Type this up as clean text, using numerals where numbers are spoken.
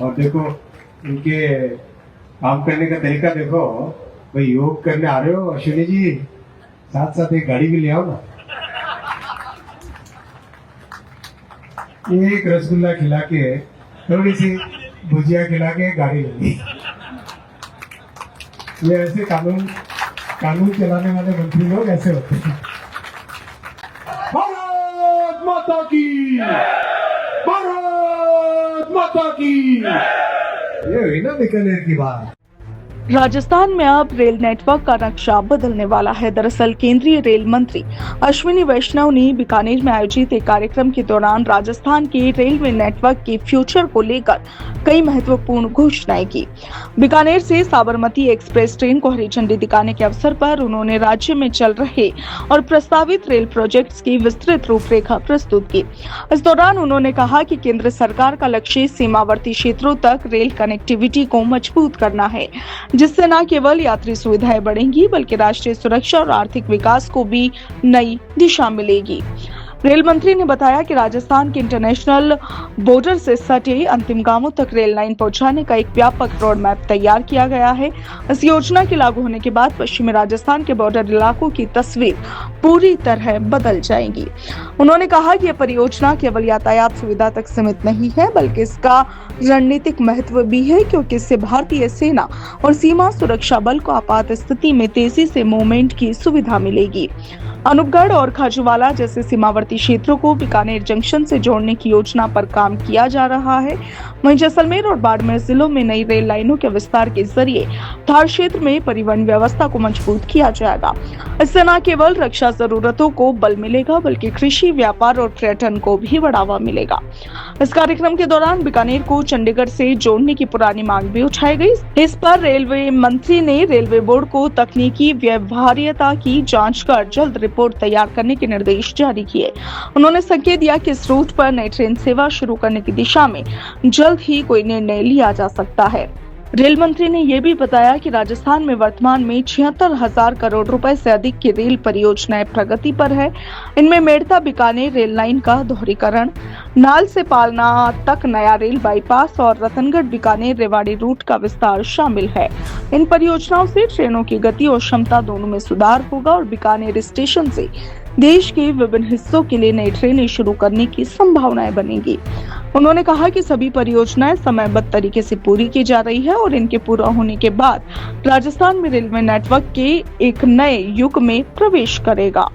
और देखो इनके काम करने का तरीका देखो। भाई योग करने आ रहे हो अश्विनी जी, साथ साथ एक गाड़ी भी ले आओ ना। एक रसगुल्ला खिला के, थोड़ी सी भुजिया खिला के गाड़ी ले ली। ये ऐसे कानून चलाने वाले मंत्री लोग ऐसे होते हैं। भारत माता की, भारत माता की। ये हुई ना बीकानेर की बात। राजस्थान में अब रेल नेटवर्क का नक्शा बदलने वाला है। दरअसल केंद्रीय रेल मंत्री अश्विनी वैष्णव ने बीकानेर में आयोजित एक कार्यक्रम के दौरान राजस्थान के रेलवे नेटवर्क के फ्यूचर को लेकर कई महत्वपूर्ण घोषणाएं की। बीकानेर से साबरमती एक्सप्रेस ट्रेन को हरी झंडी दिखाने के अवसर पर उन्होंने राज्य में चल रहे और प्रस्तावित रेल प्रोजेक्ट्स की विस्तृत रूपरेखा प्रस्तुत की। इस दौरान उन्होंने कहा कि केंद्र सरकार का लक्ष्य सीमावर्ती क्षेत्रों तक रेल कनेक्टिविटी को मजबूत करना है, जिससे न केवल यात्री सुविधाएं बढ़ेंगी बल्कि राष्ट्रीय सुरक्षा और आर्थिक विकास को भी नई दिशा मिलेगी। रेल मंत्री ने बताया कि राजस्थान के इंटरनेशनल बॉर्डर से सटे अंतिम गांवों तक रेल लाइन पहुंचाने का एक व्यापक रोड मैप तैयार किया गया है। इस योजना के लागू होने के बाद पश्चिमी राजस्थान के बॉर्डर इलाकों की तस्वीर पूरी तरह बदल जाएगी। उन्होंने कहा कि यह परियोजना केवल यातायात सुविधा तक सीमित नहीं है बल्कि इसका रणनीतिक महत्व भी है, क्योंकि इससे भारतीय सेना और सीमा सुरक्षा बल को आपात स्थिति में तेजी से मूवमेंट की सुविधा मिलेगी। अनूपगढ़ और खाजूवाला जैसे सीमावर्ती क्षेत्रों को बीकानेर जंक्शन से जोड़ने की योजना पर काम किया जा रहा है। वहीं जैसलमेर और बाड़मेर जिलों में नई रेल लाइनों के विस्तार के जरिए थार क्षेत्र में परिवहन व्यवस्था को मजबूत किया जाएगा। इससे न केवल रक्षा जरूरतों को बल मिलेगा बल्कि कृषि, व्यापार और पर्यटन को भी बढ़ावा मिलेगा। इस कार्यक्रम के दौरान बीकानेर को चंडीगढ़ से जोड़ने की पुरानी मांग भी उठाई गई। इस पर रेलवे मंत्री ने रेलवे बोर्ड को तकनीकी व्यवहार्यता की जांच कर जल्द रिपोर्ट तैयार करने के निर्देश जारी किए। उन्होंने संकेत दिया कि इस रूट पर नई ट्रेन सेवा शुरू करने की दिशा में जल्द ही कोई निर्णय लिया जा सकता है। रेल मंत्री ने यह भी बताया कि राजस्थान में वर्तमान में 76,000 करोड़ रुपए से अधिक की रेल परियोजनाएं प्रगति पर है। इनमें मेड़ता बीकानेर रेल लाइन का दोहरीकरण, नाल से पालना तक नया रेल बाईपास और रतनगढ़ बीकानेर रेवाड़ी रूट का विस्तार शामिल है। इन परियोजनाओं से ट्रेनों की गति और क्षमता दोनों में सुधार होगा और बीकानेर स्टेशन से देश के विभिन्न हिस्सों के लिए नई ट्रेनें शुरू करने की संभावनाएं बनेगी। उन्होंने कहा कि सभी परियोजनाएं समयबद्ध तरीके से पूरी की जा रही है और इनके पूरा होने के बाद राजस्थान में रेलवे नेटवर्क के एक नए युग में प्रवेश करेगा।